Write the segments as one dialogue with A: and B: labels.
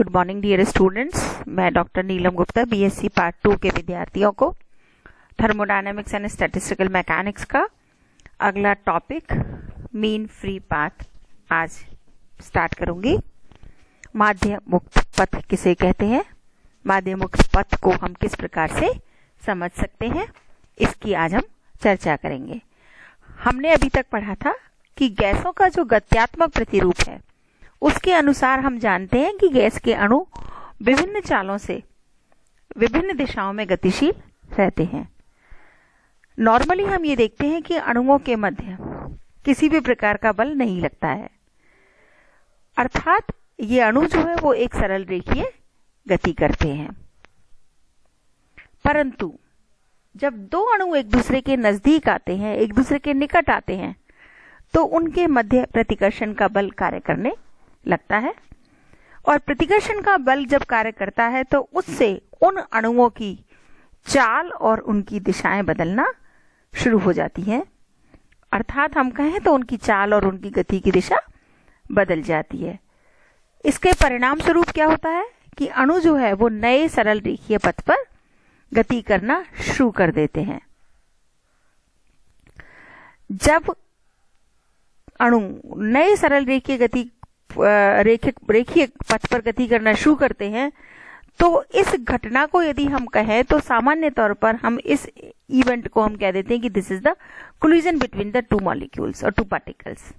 A: Good morning dear students. मैं doctor Neelam Gupta BSc part 2 के विद्यार्थियों को थर्मोडायनेमिक्स एंड स्टैटिस्टिकल मैकेनिक्स का अगला टॉपिक मीन फ्री पाथ आज स्टार्ट करूंगी। माध्य मुक्त पथ किसे कहते हैं, माध्य मुक्त पथ को हम किस प्रकार से समझ सकते हैं, इसकी आज हम चर्चा करेंगे। हमने अभी तक पढ़ा था कि गैसों का जो गत्यात्मक प्रतिरूप है उसके अनुसार हम जानते हैं कि गैस के अणु विभिन्न चालों से विभिन्न दिशाओं में गतिशील रहते हैं। नॉर्मली हम ये देखते हैं कि अणुओं के मध्य किसी भी प्रकार का बल नहीं लगता है, अर्थात ये अणु जो है वो एक सरल रेखीय गति करते हैं। परंतु जब दो अणु एक दूसरे के नजदीक आते हैं, एक दूसरे के निकट आते हैं, तो उनके मध्य प्रतिकर्षण का बल कार्य करने लगता है। और प्रतिकर्षण का बल जब कार्य करता है तो उससे उन अणुओं की चाल और उनकी दिशाएं बदलना शुरू हो जाती हैं, अर्थात हम कहें तो उनकी चाल और उनकी गति की दिशा बदल जाती है। इसके परिणाम स्वरूप क्या होता है कि अणु जो है वो नए सरल रेखीय पथ पर गति करना शुरू कर देते हैं। जब अणु नए सरल रेखीय पथ पर गति करना शुरू करते हैं तो इस घटना को यदि हम कहें तो सामान्य तौर पर हम इस इवेंट को हम कह देते हैं कि this is the collision between the two molecules और टू पार्टिकल्स।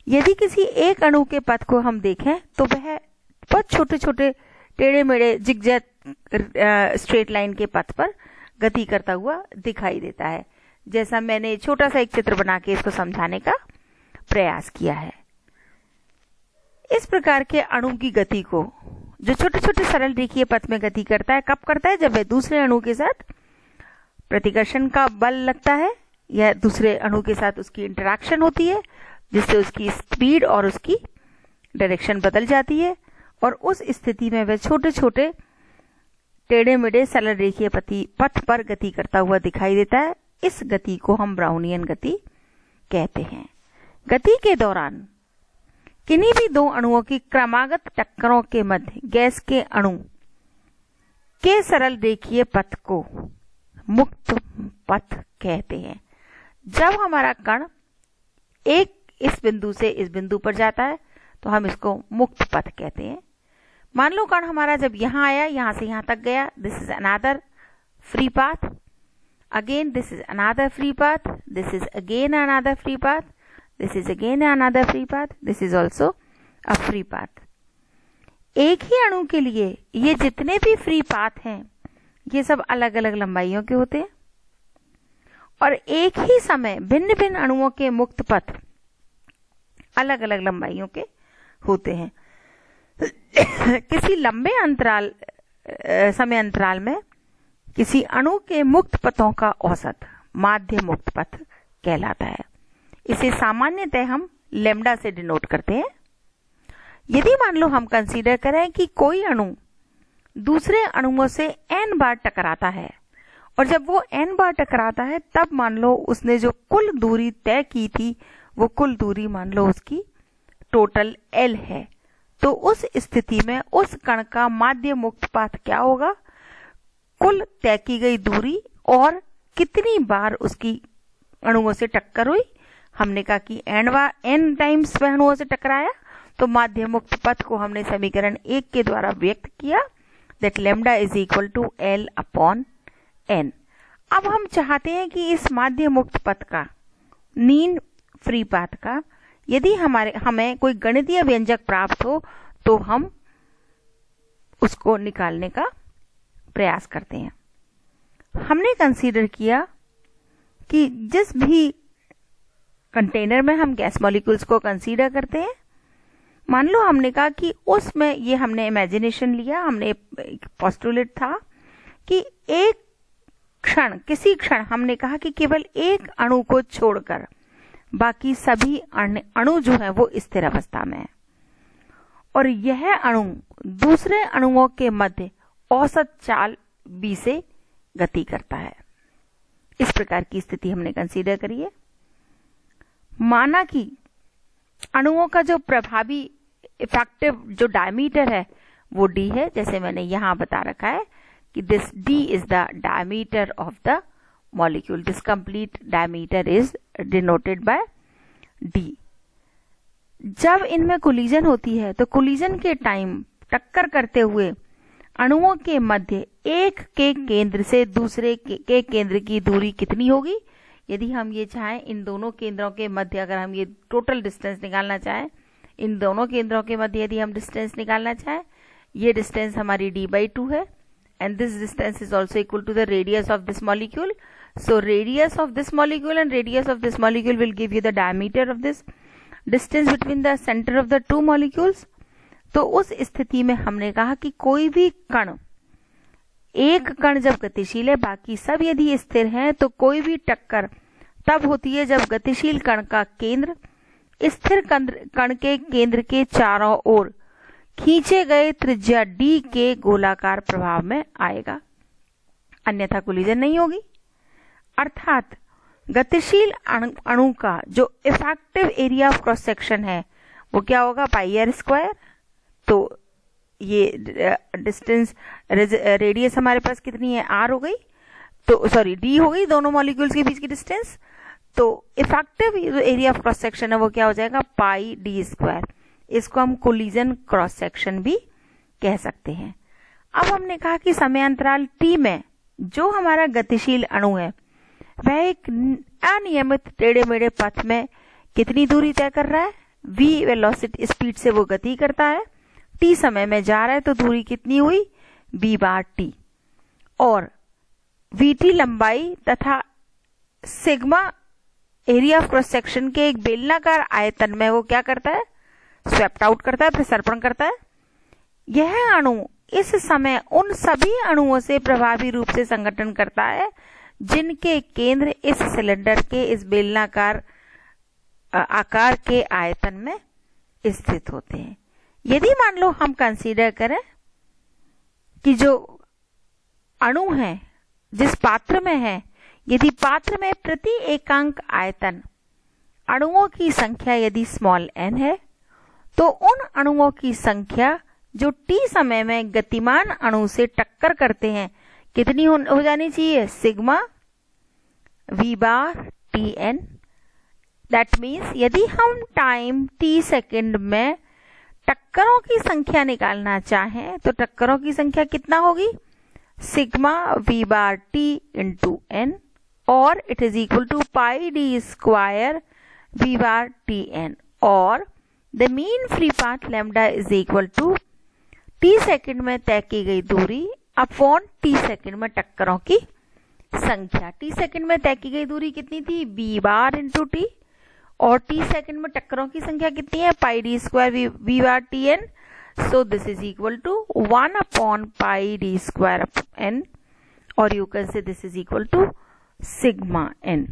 A: यदि किसी एक अणु के पथ को हम देखें तो वह बहुत छोटे छोटे टेढ़े मेढ़े जिगजैग स्ट्रेट लाइन के पथ पर गति करता हुआ दिखाई देता है, जैसा मैंने छोटा सा एक चित्र बना के इसको समझाने का प्रयास किया है। इस प्रकार के अणु की गति को जो छोटे छोटे सरल रेखीय पथ में गति करता है, कब करता है? जब वह दूसरे अणु के साथ प्रतिकर्षण का बल लगता है या दूसरे अणु के साथ उसकी इंटरेक्शन होती है, जिससे उसकी स्पीड और उसकी डायरेक्शन बदल जाती है और उस स्थिति में वह छोटे छोटे टेढ़े मेढ़े सरल रेखीय पथ पर गति करता हुआ दिखाई देता है। इस गति को हम ब्राउनियन गति कहते हैं। गति के दौरान किन्हीं भी दो अणुओं की क्रमागत टक्करों के मध्य गैस के अणु के सरल रेखीय पथ को मुक्त पथ कहते हैं। जब हमारा कण एक इस बिंदु से इस बिंदु पर जाता है तो हम इसको मुक्त पथ कहते हैं। मान लो कण हमारा जब यहां आया, यहां से यहां तक गया, this is another free path, again this is another free path, this is again another free path, this is again another free path, this is also a free path। एक ही अणु के लिए ये जितने भी फ्री पाथ हैं ये सब अलग अलग लंबाइयों के होते हैं और एक ही समय भिन्न भिन्न अणुओं के मुक्त पथ अलग अलग लंबाइयों के होते हैं। किसी लंबे समय अंतराल में किसी अणु के मुक्त पथों का औसत माध्य मुक्त पथ कहलाता है। इसे सामान्यतः हम लैम्डा से डिनोट करते हैं। यदि मान लो हम कंसीडर करें कि कोई अणु दूसरे अणुओं से n बार टकराता है और जब वो n बार टकराता है तब मान लो उसने जो कुल दूरी तय की थी वो कुल दूरी मान लो उसकी टोटल L है, तो उस स्थिति में उस कण का माध्य मुक्त पथ क्या होगा? कुल तय की गई दूरी और कितनी बार उसकी अणुओं से टक्कर हुई। हमने कहा कि n टाइम्स वह अणुओं से टकराया, तो माध्य मुक्त पथ को हमने समीकरण 1 के द्वारा व्यक्त किया, that lambda is equal to L upon n। अब हम चाहते हैं कि इस माध्य मुक्त पथ का मीन फ्री पाथ का यदि हमें कोई गणितीय व्यंजक प्राप्त हो तो हम उसको निकालने का प्रयास करते हैं। हमने कंसीडर किया कि जिस भी कंटेनर में हम गैस मॉलिक्यूल्स को कंसीडर करते हैं, मान लो हमने कहा कि उसमें ये हमने इमेजिनेशन लिया, हमने एक पोस्टुलेट था कि एक क्षण किसी क्षण हमने कहा कि केवल एक अणु को छोड़कर बाकी सभी अणु जो है वो स्थिर अवस्था में है और यह अणु दूसरे अणुओं के मध्य औसत चाल b से गति करता है। इस प्रकार की स्थिति हमने कंसीडर करी है। माना कि अणुओं का जो प्रभावी इफेक्टिव जो डायमीटर है वो d है, जैसे मैंने यहाँ बता रखा है कि this d is the diameter of the molecule. This complete diameter is denoted by d. जब इनमें कोलिजन होती है तो कोलिजन के टाइम टक्कर करते हुए अणुओं के मध्य एक के केंद्र से दूसरे के केंद्र की दूरी कितनी होगी? यदि हम ये चाहें इन दोनों केंद्रों के मध्य, अगर हम ये टोटल डिस्टेंस निकालना चाहें, इन दोनों केंद्रों के मध्य यदि हम डिस्टेंस निकालना चाहें, ये डिस्टेंस हमारी d/2 है and this distance is also equal to the radius of this molecule. So radius of this molecule and radius of this molecule will give you the diameter of this distance between the center of the two molecules. तो उस स्थिति में हमने कहा कि कोई भी कण, एक कण जब गतिशील है, बाकी सब यदि स्थिर हैं, तो कोई भी टक्कर तब होती है जब गतिशील कण का केंद्र स्थिर कण के केंद्र के चारों ओर खींचे गए त्रिज्या d के गोलाकार प्रभाव में आएगा, अन्यथा कोलिजन नहीं होगी। अर्थात गतिशील अणु का जो effective area of cross section है वो क्या होगा? πr²। तो ये डिस्टेंस रेडियस हमारे पास कितनी है? r हो गई, तो सॉरी d हो गई, दोनों मॉलिक्यूल्स के बीच की डिस्टेंस। तो effective area of cross section है वो क्या हो जाएगा? πd²। इसको हम कोलिजन क्रॉस सेक्शन भी कह सकते हैं। अब हमने कहा कि समयांतराल t में जो हमारा गतिशील अणु है वह एक अनियमित टेढ़े मेढ़े पथ में कितनी दूरी तय कर रहा है? v वेलोसिटी स्पीड से वो गति करता है, t समय में जा रहा है, तो दूरी कितनी हुई? v/t। और vt लंबाई तथा sigma area of cross section के एक बेलनाकार आयतन में वो क्या करता है? स्वेप्ट आउट करता है, प्रसर्पण करता है। यह अणु इस समय उन सभी अणुओं से प्रभावी रूप से संगठन करता है जिनके केंद्र इस सिलेंडर के इस बेलनाकार आकार के आयतन में स्थित होते हैं। यदि मान लो हम कंसीडर करें कि जो अणु है जिस पात्र में है, यदि पात्र में प्रति एकांक आयतन अणुओं की संख्या यदि स्मॉल n है, तो उन अणुओं की संख्या जो t समय में गतिमान अणु से टक्कर करते हैं कितनी हो जानी चाहिए? Sigma v/tn। दैट मीन्स यदि हम टाइम t सेकेंड में टक्करों की संख्या निकालना चाहें तो टक्करों की संख्या कितना होगी? सिग्मा v/t इंटू n, और it is equal to πd² v/tn, और the mean free path lambda is equal to t second में तय की गई दूरी अपॉन t सेकेंड में टक्करों की संख्या। t सेकेंड में तय की गई दूरी कितनी थी? v इंटू t, और t सेकेंड में टक्करों की संख्या कितनी है? πd² v/tn। So this is equal to 1 upon πd² n, और you can say this is equal to sigma n।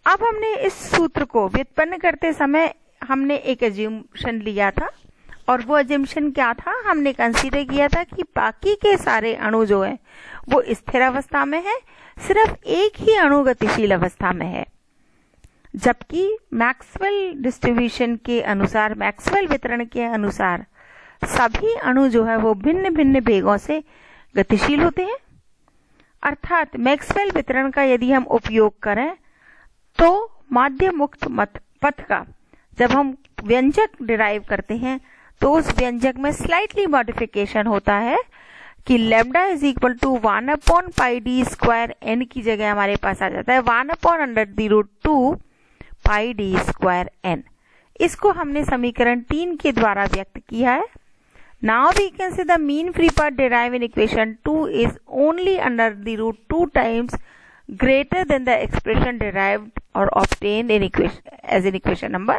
A: अब हमने इस सूत्र को व्युत्पन्न करते समय हमने एक अज्यूमशन लिया था, और वो अज्यूमशन क्या था? हमने कंसीडर किया था कि बाकी के सारे अणु जो है वो स्थिर अवस्था में है, सिर्फ एक ही अणु गतिशील अवस्था में है, जबकि मैक्सवेल डिस्ट्रीब्यूशन के अनुसार, मैक्सवेल वितरण के अनुसार सभी अणु जो है वो भिन्न भिन्न वेगों से गतिशील होते हैं। अर्थात मैक्सवेल वितरण का यदि हम उपयोग करें तो माध्य मुक्त पथ का जब हम व्यंजक डिराइव करते हैं तो उस व्यंजक में स्लाइटली मॉडिफिकेशन होता है कि lambda is equal to 1 upon πd² n की जगह हमारे पास आ जाता है 1 अपॉन √2 πd² n। इसको हमने समीकरण 3 के द्वारा व्यक्त किया है। Now we can say the mean free path derive in equation 2 is only √2 times greater than the expression derived or obtained in equation number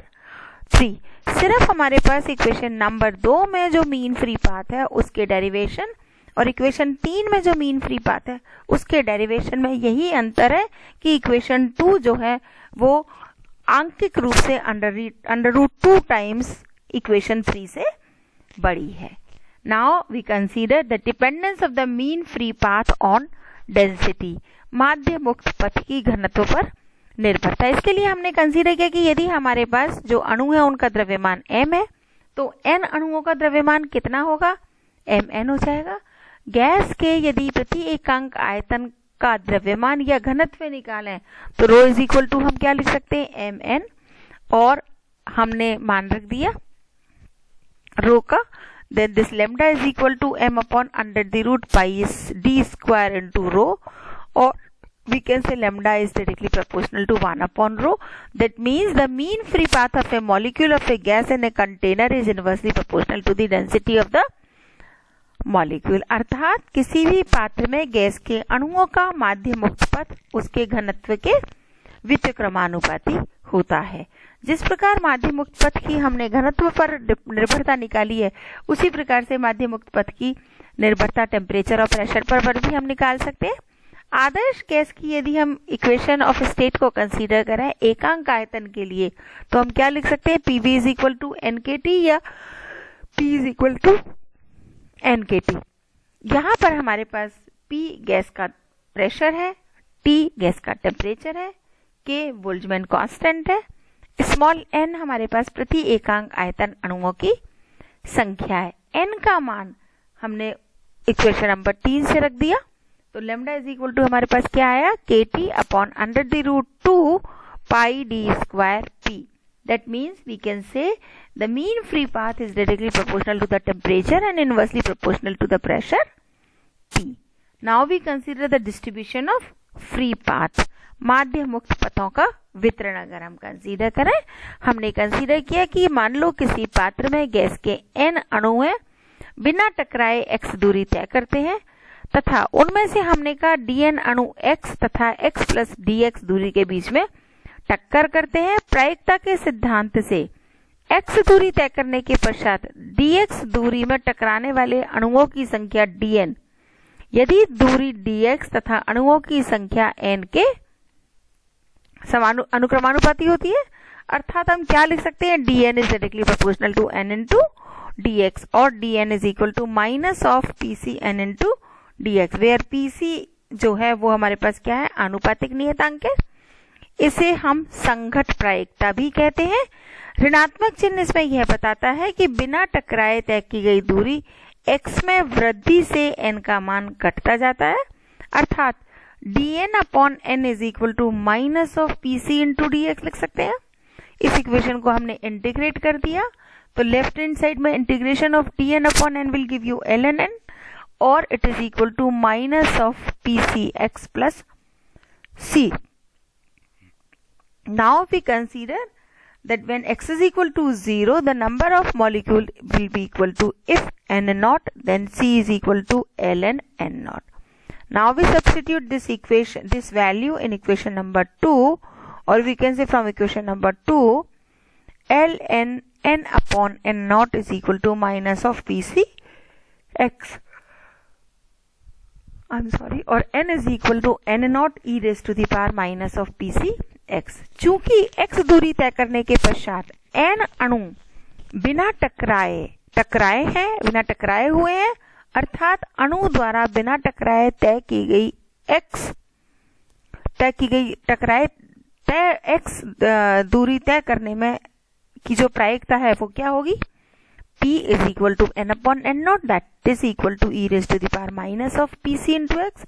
A: 3। सिर्फ हमारे पास इक्वेशन नंबर 2 में जो मीन फ्री पाथ है उसके डेरिवेशन और इक्वेशन 3 में जो mean free path है उसके डेरिवेशन में यही अंतर है कि इक्वेशन 2 जो है वो आंकिक रूप से √2 टाइम्स इक्वेशन 3 से बड़ी है। Now we consider the dependence of the mean free path on density, माध्य मुक्त पथ की घनत्व पर निर्भरता। इसके लिए हमने कंसीडर किया कि यदि हमारे पास जो अणु है उनका द्रव्यमान m है तो n अणुओं का द्रव्यमान कितना होगा, mn हो जाएगा। गैस के यदि प्रति एकांक आयतन का द्रव्यमान या घनत्व निकालें तो रो इज इक्वल टू हम क्या लिख सकते हैं, mn, और हमने मान रख दिया रो का, then this lambda is equal to m upon under the root pi is d square into rho, or we can say lambda is directly proportional to 1 upon rho. That means the mean free path of a molecule of a gas in a container is inversely proportional to the density of the molecule. अर्थात किसी भी पात्र में gas के अणुओं का माध्य मुक्त पथ उसके घनत्व के व्युत्क्रमानुपाती होता है। जिस प्रकार माध्य मुक्त पथ की हमने घनत्व पर निर्भरता निकाली है, उसी प्रकार से माध्य मुक्त पथ की निर्भरता टेम्परेचर और प्रेशर पर भी हम निकाल सकते हैं। आदर्श गैस की यदि हम इक्वेशन ऑफ स्टेट को कंसीडर करें एकांक आयतन के लिए, तो हम क्या लिख सकते हैं, PV is equal to NKT या P is equal to NKT। यहाँ पर हमारे पास P गैस का प्रेशर है, T गैस का टेम्परेचर है, K बोल्ट्जमैन कांस्टेंट है, स्मॉल n हमारे पास प्रति एकांक आयतन अणुओं की संख्या है। n का मान हमने इक्वेशन नंबर 3 से रख दिया, तो लैम्डा इज इक्वल टू हमारे पास क्या आया, KT upon under the root 2 pi d square P। That means we can say the mean free path is directly proportional to the temperature and inversely proportional to the pressure P. Now we consider the distribution of free path. माध्य मुक्त पथों का वितरण अगर हम consider करें, हमने consider किया कि मान लो किसी पात्र में गैस के n अणु हैं, बिना टकराए x दूरी तय करते हैं तथा उनमें से हमने कहा dn अणु x तथा x प्लस dx दूरी के बीच में टक्कर करते हैं। प्रायिकता के सिद्धांत से x दूरी तय करने के पश्चात dx दूरी में टकराने वाले अणुओं की संख्या dn, यदि दूरी dx तथा अणुओं की संख्या n के अनुक्रमानुपाती होती है, अर्थात हम क्या लिख सकते हैं, dn is directly proportional to n into dx और dn is equal to minus of pc n into dx, where pc जो है वो हमारे पास क्या है, आनुपातिक नियतांक है। इसे हम संघट प्रायिकता भी कहते हैं। ऋणात्मक चिन्ह इसमें यह बताता है कि बिना टकराए तय की गई दूरी x में वृद्धि से n का मान घटता जाता है, अर्थात dn upon n is equal to minus of pc into dx लिख सकते हैं। इस इक्वेशन को हमने इंटीग्रेट कर दिया, तो लेफ्ट हैंड साइड में integration of dn upon n will give you ln n और it is equal to minus of pc x plus c। Now we consider that when x is equal to 0, the number of molecule will be equal to, if n naught, then c is equal to ln n naught. Now we substitute this equation, this value in equation number 2, or we can say from equation number 2, ln n upon n naught is equal to minus of pc x. I'm sorry, or n is equal to n naught e raised to the power minus of pc x। चूंकि x दूरी तय करने के पश्चात n अणु बिना टकराए हुए हैं, अर्थात अणु द्वारा बिना टकराए तय की गई x दूरी तय करने में की जो प्रायिकता है वो क्या होगी, P is equal to n upon n naught, that is equal to e raised to the power minus of pc into x।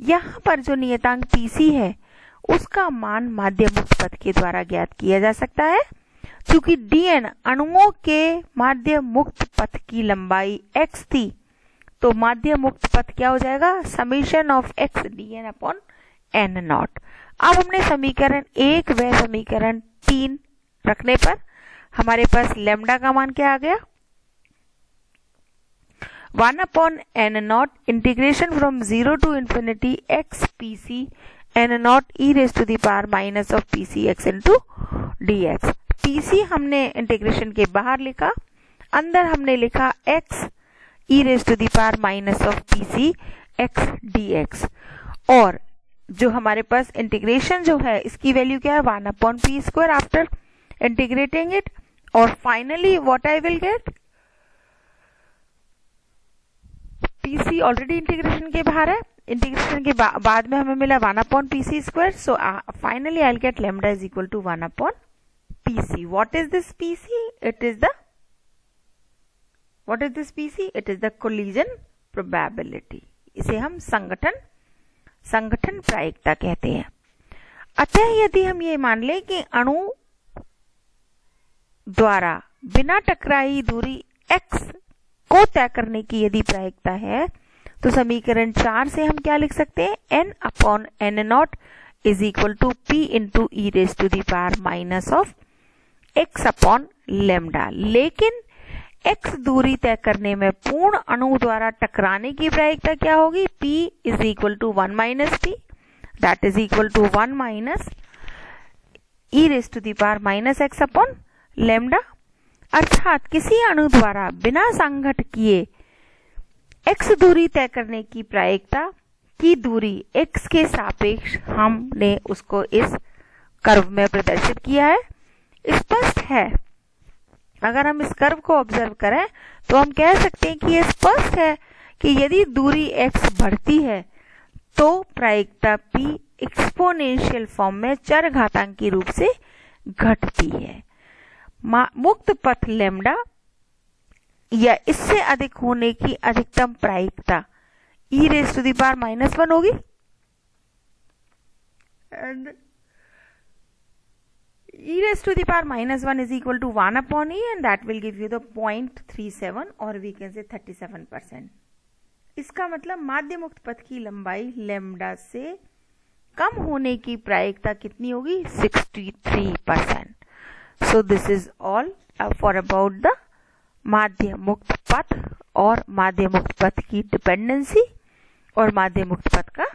A: यहाँ पर जो नियतांक pc है उसका मान माध्य मुक्त पथ के द्वारा ज्ञात किया जा सकता है। चूंकि dn अणुओं के माध्य मुक्त पथ की लंबाई x थी, तो माध्य मुक्त पथ क्या हो जाएगा, summation of x dn upon n not. अब हमने समीकरण 1 व समीकरण 3 रखने पर हमारे पास लैम्डा का मान क्या आ गया, 1 upon n not integration from 0 to infinity x pc n not e raise to the power minus of pc x into dx। pc हमने इंटीग्रेशन के बाहर लिखा, अंदर हमने लिखा x e raise to the power minus of pc x dx, और जो हमारे पास इंटीग्रेशन जो है इसकी वैल्यू क्या है, 1 upon p square after integrating it, और finally what I will get, pc already integration के बाहर है, इंटीग्रेशन के बाद में हमें मिला 1 upon pc square, so finally I will get lambda is equal to 1 upon pc। What is this pc, it is the what is this PC? It is the collision probability. इसे हम संगठन प्रायिकता कहते हैं। अतः यदि हम ये मान लें कि अणु द्वारा बिना टकराई दूरी x को तय करने की यदि प्रायिकता है, तो समीकरण 4 से हम क्या लिख सकते हैं? n upon n not is equal to p into e raise to the power minus of x upon lambda. लेकिन x दूरी तय करने में पूर्ण अणु द्वारा टकराने की प्रायिकता क्या होगी? p is equal to 1 minus p, that is equal to 1 minus e raise to the power minus x upon lambda. अर्थात किसी अणु द्वारा बिना संघट किए x दूरी तय करने की प्रायिकता की दूरी x के सापेक्ष हमने उसको इस कर्व में प्रदर्शित किया है। स्पष्ट है, अगर हम इस कर्व को ऑब्जर्व करें तो हम कह सकते हैं कि यह स्पष्ट है कि यदि दूरी x बढ़ती है तो प्रायिकता p एक्सपोनेंशियल फॉर्म में चरघातांकी रूप से घटती है। मुक्त पथ लेमडा या इससे अधिक होने की अधिकतम प्रायिकता e raise to the power minus 1 होगी, and e raised to the power minus 1 is equal to 1 upon e, and that will give you the 0.37 और we can say 37%। इसका मतलब माध्य मुक्त पथ की लंबाई लेमडा से कम होने की प्रायिकता कितनी होगी? 63%। So this is all for about the माध्य मुक्त पथ और माध्य मुक्त पथ की डिपेंडेंसी और माध्य मुक्त पथ का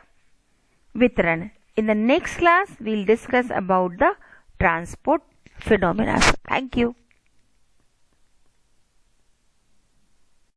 A: वितरण। In the next class we'll discuss about the transport phenomena. Thank you.